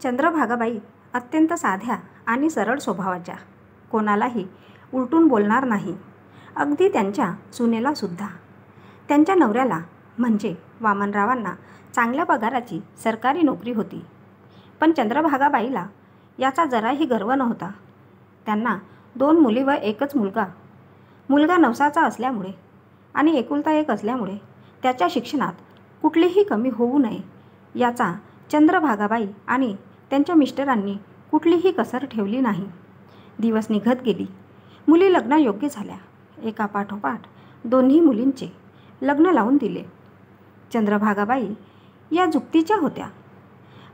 चंद्रभागाबाई अत्यंत साध्या आणि सरळ स्वभावाच्या, कोणालाही उलटून बोलणार नाही, अगदी त्यांच्या सुनेलासुद्धा. त्यांच्या नवऱ्याला म्हणजे वामनरावांना चांगल्या पगाराची सरकारी नोकरी होती, पण चंद्रभागाबाईला याचा जराही गर्व नव्हता. त्यांना 2 मुली व एकच मुलगा. मुलगा नवसाचा असल्यामुळे आणि एकुलता एक असल्यामुळे त्याच्या शिक्षणात कुठलीही कमी होऊ नये याचा चंद्रभागाबाई आणि त्यांच्या मिस्टरांनी कुठलीही कसर ठेवली नाही. दिवस निघत गेली. मुली लग्नायोग्य झाल्या. एकापाठोपाठ दोन्ही मुलींचे लग्न लावून दिले. चंद्रभागाबाई या जुक्तीच्या होत्या.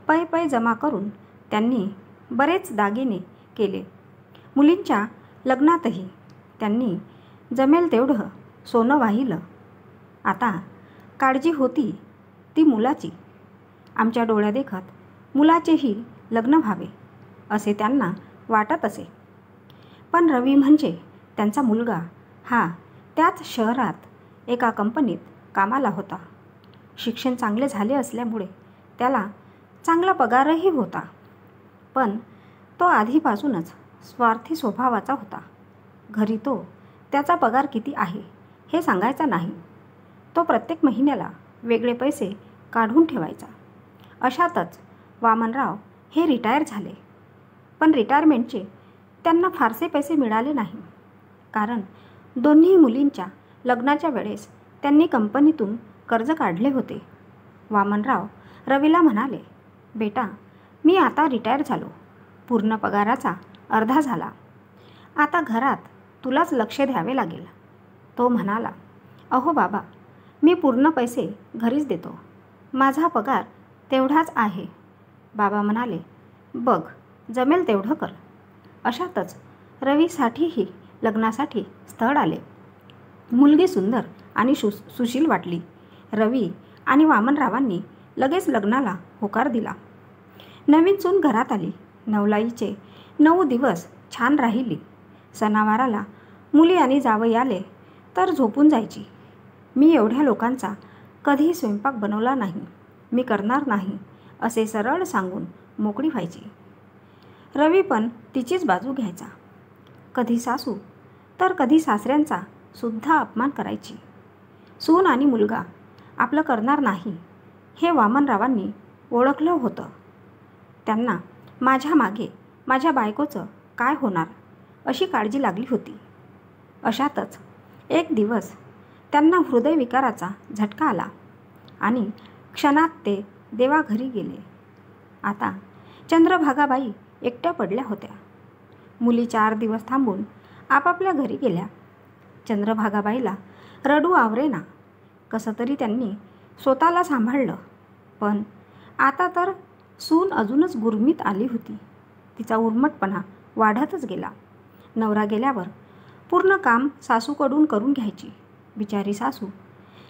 पै पै जमा करून त्यांनी बरेच दागिने केले. मुलींच्या लग्नातही त्यांनी जमेल तेवढं सोनं वाहिलं. आता काळजी होती ती मुलाची. आमच्या डोळ्यादेखत मुलाचेही लग्न व्हावे असे त्यांना वाटत असे. पण रवी म्हणजे त्यांचा मुलगा हा त्याच शहरात एका कंपनीत कामाला होता. शिक्षण चांगले झाले असल्यामुळे त्याला चांगला पगारही होता. पण तो आधीपासूनच स्वार्थी स्वभावाचा होता. घरी तो त्याचा पगार किती आहे हे सांगायचा नाही. तो प्रत्येक महिन्याला वेगळे पैसे काढून ठेवायचा. अशातच वामनराव हे रिटायर झाले. पण रिटायरमेंटचे त्यांना फारसे पैसे मिळाले नाही, कारण दोन्ही मुलींच्या लग्नाच्या वेळेस त्यांनी कंपनीतून कर्ज काढले होते. वामनराव रवीला म्हणाले, बेटा, मी आता रिटायर झालो. पूर्ण पगाराचा अर्धा झाला. आता घरात तुलाच लक्ष द्यावे लागेल. तो म्हणाला, अहो बाबा, मी पूर्ण पैसे घरीच देतो. माझा पगार तेवढाच आहे. बाबा म्हणाले, बघ, जमेल तेवढं कर. अशातच रवीसाठीही लग्नासाठी स्थळ आले. मुलगी सुंदर आणि सुशील वाटली. रवी आणि वामनरावांनी लगेच लग्नाला होकार दिला. नवीन सून घरात आली. नवलाईचे 9 दिवस छान राहिली. सणावाराला मुली आणि जावई आले तर झोपून जायची. मी एवढ्या लोकांचा कधी स्वयंपाक बनवला नाही, मी करणार नाही असे सरळ सांगून मोकळी व्हायची. रवी पण तिचीच बाजू घ्यायचा. कधी सासू तर कधी सासऱ्यांचा सुद्धा अपमान करायची. सून आणि मुलगा आपलं करणार नाही हे वामनरावांनी ओळखलं होतं. त्यांना माझ्या मागे माझ्या बायकोचं काय होणार अशी काळजी लागली होती. अशातच एक दिवस त्यांना हृदयविकाराचा झटका आला आणि क्षणात ते देवाघरी गेले. आता चंद्रभागाबाई एकट्या पडल्या होत्या. मुली 4 दिवस थांबून आपापल्या घरी गेल्या. चंद्रभागाबाईला रडू आवरेना. कसं तरी त्यांनी स्वतःला सांभाळलं. पण आता तर सून अजूनच गुरमीत आली होती. तिचा उर्मटपणा वाढतच गेला. नवरा गेल्यावर पूर्ण काम सासूकडून करून घ्यायची. बिचारी सासू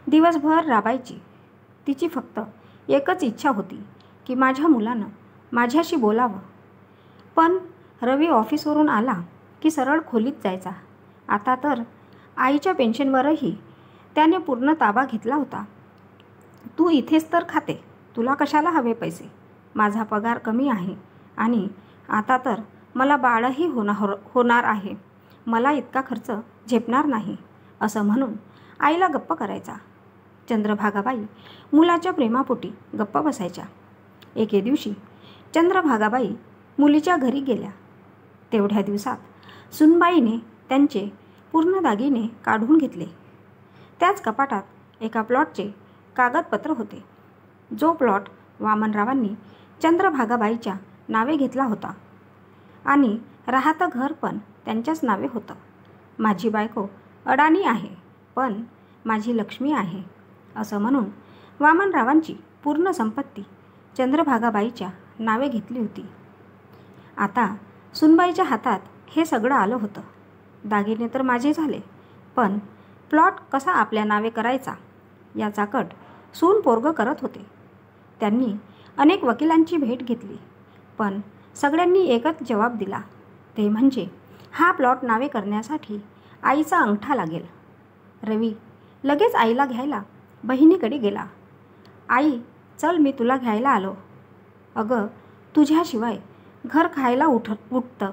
दिवसभर राबायची. तिची फक्त एकच इच्छा होती की माझ्या मुलानं माझ्याशी बोलावं. पण रवी ऑफिसवरून आला की सरळ खोलीत जायचा. आता तर आईच्या पेन्शनवरही त्याने पूर्ण ताबा घेतला होता. तू इथेच तर खाते, तुला कशाला हवे पैसे? माझा पगार कमी आहे आणि आता तर मला बाळही होणार आहे. मला इतका खर्च झेपणार नाही असं म्हणून आईला गप्प करायचा. चंद्रभागाबाई मुलाच्या प्रेमापोटी गप्प बसायच्या. एके दिवशी चंद्रभागाबाई मुलीच्या घरी गेल्या. तेवढ्या दिवसात सुनबाईने त्यांचे पूर्ण दागिने काढून घेतले. त्याच कपाटात एका प्लॉटचे कागदपत्र होते. जो प्लॉट वामनरावांनी चंद्रभागाबाईच्या नावे घेतला होता आणि राहतं घर पण त्यांच्याच नावे होतं. माझी बायको अडाणी आहे, पण माझी लक्ष्मी आहे असं म्हणून वामनरावांची पूर्ण संपत्ती चंद्रभागाबाईच्या नावे घेतली होती. आता सुनबाईच्या हातात हे सगळं आलं होतं. दागिने तर माझे झाले, पण प्लॉट कसा आपल्या नावे करायचा याचा कट सून पोरगं करत होते. त्यांनी अनेक वकिलांची भेट घेतली, पण सगळ्यांनी एकच जवाब दिला, ते म्हणजे हा प्लॉट नावे करण्यासाठी आईचा अंगठा लागेल. रवी लगेच आईला घ्यायला बहिणीकडे गेला. आई, चल, मी तुला घ्यायला आलो. अगं, तुझ्याशिवाय घर खायला उठतं.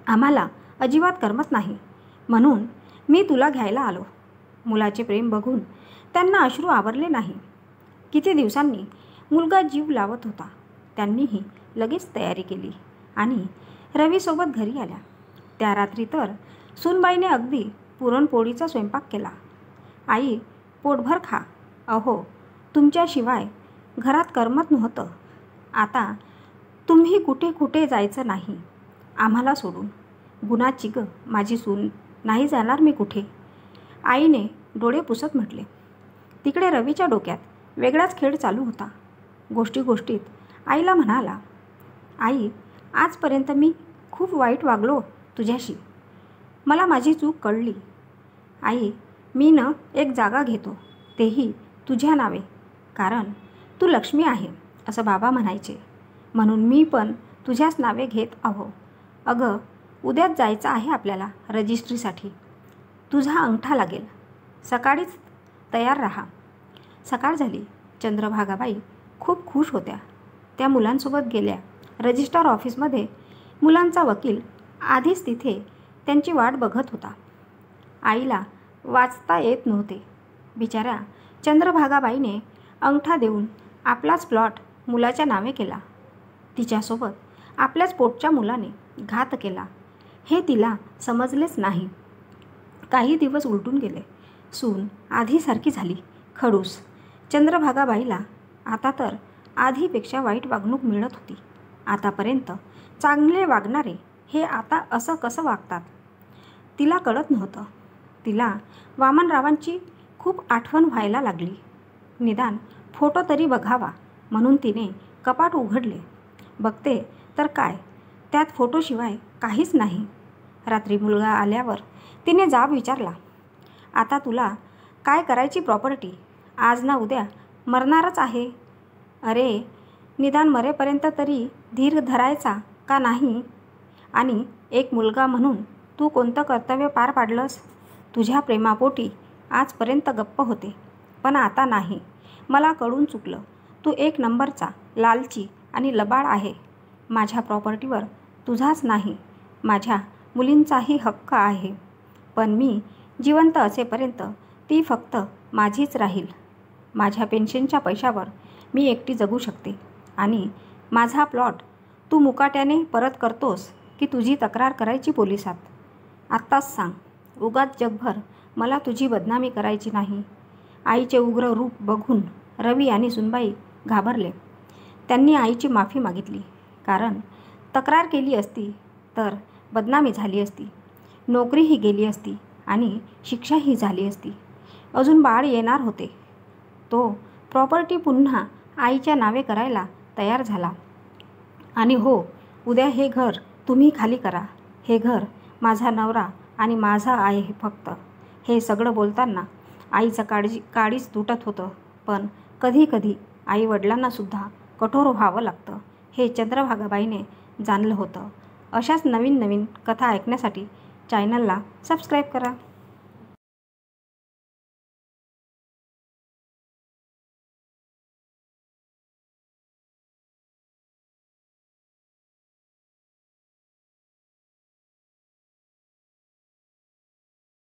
आम्हाला अजिबात करमत नाही, म्हणून मी तुला घ्यायला आलो. मुलाचे प्रेम बघून त्यांना अश्रू आवरले नाही. किती दिवसांनी मुलगा जीव लावत होता. त्यांनीही लगेच तयारी केली आणि रवीसोबत घरी आल्या. त्या रात्री तर सूनबाईने अगदी पुरणपोळीचा स्वयंपाक केला. आई, पोटभर खा. अहो, तुमच्याशिवाय घरात करमत नव्हतं. आता तुम्ही कुठे कुठे जायचं नाही आम्हाला सोडून. गुणाची ग माझी सून, नाही जाणार मी कुठे. आईने डोळे पुसत म्हटले. तिकडे रवीच्या डोक्यात वेगळाच खेळ चालू होता. गोष्टीत आईला म्हणाला, आई, आजपर्यंत मी खूप वाईट वागलो तुझ्याशी. मला माझी चूक कळली. आई, मी एक जागा घेतो, तेही तुझ्या नावे, कारण तू लक्ष्मी आहे असं बाबा म्हणायचे, म्हणून मी पण तुझ्याच नावे घेत आहो. अगं, उद्याच जायचं आहे आपल्याला रजिस्ट्रीसाठी. तुझा अंगठा लागेल. सकाळीच तयार राहा. सकाळ झाली. चंद्रभागाबाई खूप खुश होत्या. त्या मुलांसोबत गेल्या. रजिस्ट्रार ऑफिसमध्ये मुलांचा वकील आधीच तिथे त्यांची वाट बघत होता. आईला वाचता येत नव्हते. बिचाऱ्या चंद्रभागाबाईने अंगठा देऊन आपलाच प्लॉट मुलाच्या नावे केला. तिच्यासोबत आपल्याच पोटच्या मुलाने घात केला हे तिला समजलेच नाही. काही दिवस उलटून गेले. सून आधीसारखी झाली, खडूस. चंद्रभागाबाईला आता तर आधीपेक्षा वाईट वागणूक मिळत होती. आतापर्यंत चांगले वागणारे हे आता असं कसं वागतात तिला कळत नव्हतं. तिला वामनरावांची खूप आठवण व्हायला लागली. निदान फोटो तरी बघावा म्हणून तिने कपाट उघडले. बघते तर काय, त्यात फोटोशिवाय काहीच नाही. रात्री मुलगा आल्यावर तिने जाब विचारला, आता तुला काय करायची प्रॉपर्टी? आज ना उद्या मरणारच आहे. अरे, निदान मरेपर्यंत तरी धीर धरायचा का नाही? आणि एक मुलगा म्हणून तू कोणतं कर्तव्य पार पाडलंस? तुझ्या प्रेमापोटी आजपर्यंत गप्प होते, पण आता नाही. मला कळून चुकलं. तू एक नंबरचा लालची आणि लबाड आहे. माझ्या प्रॉपर्टीवर तुझाच नाही, माझ्या मुलींचाही हक्क आहे. पण मी जिवंत असेपर्यंत ती फक्त माझीच राहील. माझ्या पेन्शनच्या पैशावर मी एकटी जगू शकते. आणि माझा प्लॉट तू मुकाट्याने परत करतोस की तुझी तक्रार करायची पोलिसात? आत्ताच सांग. उगाच जगभर मला तुझी बदनामी करायची नाही. आईचे उग्र रूप बघून रवी आणि सुनबाई घाबरले. त्यांनी आईची माफी मागितली, कारण तक्रार केली असती तर बदनामी झाली असती, नोकरीही गेली असती आणि शिक्षाही झाली असती. अजून बाळ येणार होते. तो प्रॉपर्टी पुन्हा आईच्या नावे करायला तयार झाला. आणि हो, उद्या हे घर तुम्ही खाली करा. हे घर माझा नवरा आणि माझा आहे फक्त. हे सगळं बोलताना आईचं काळीच तुटत होतं. पण कधी कधी आईवडिलांनासुद्धा कठोर व्हावं लागतं हे चंद्रभागाबाईने जाणलं होतं. अशाच नवीन कथा ऐकण्यासाठी चॅनलला सबस्क्राईब करा.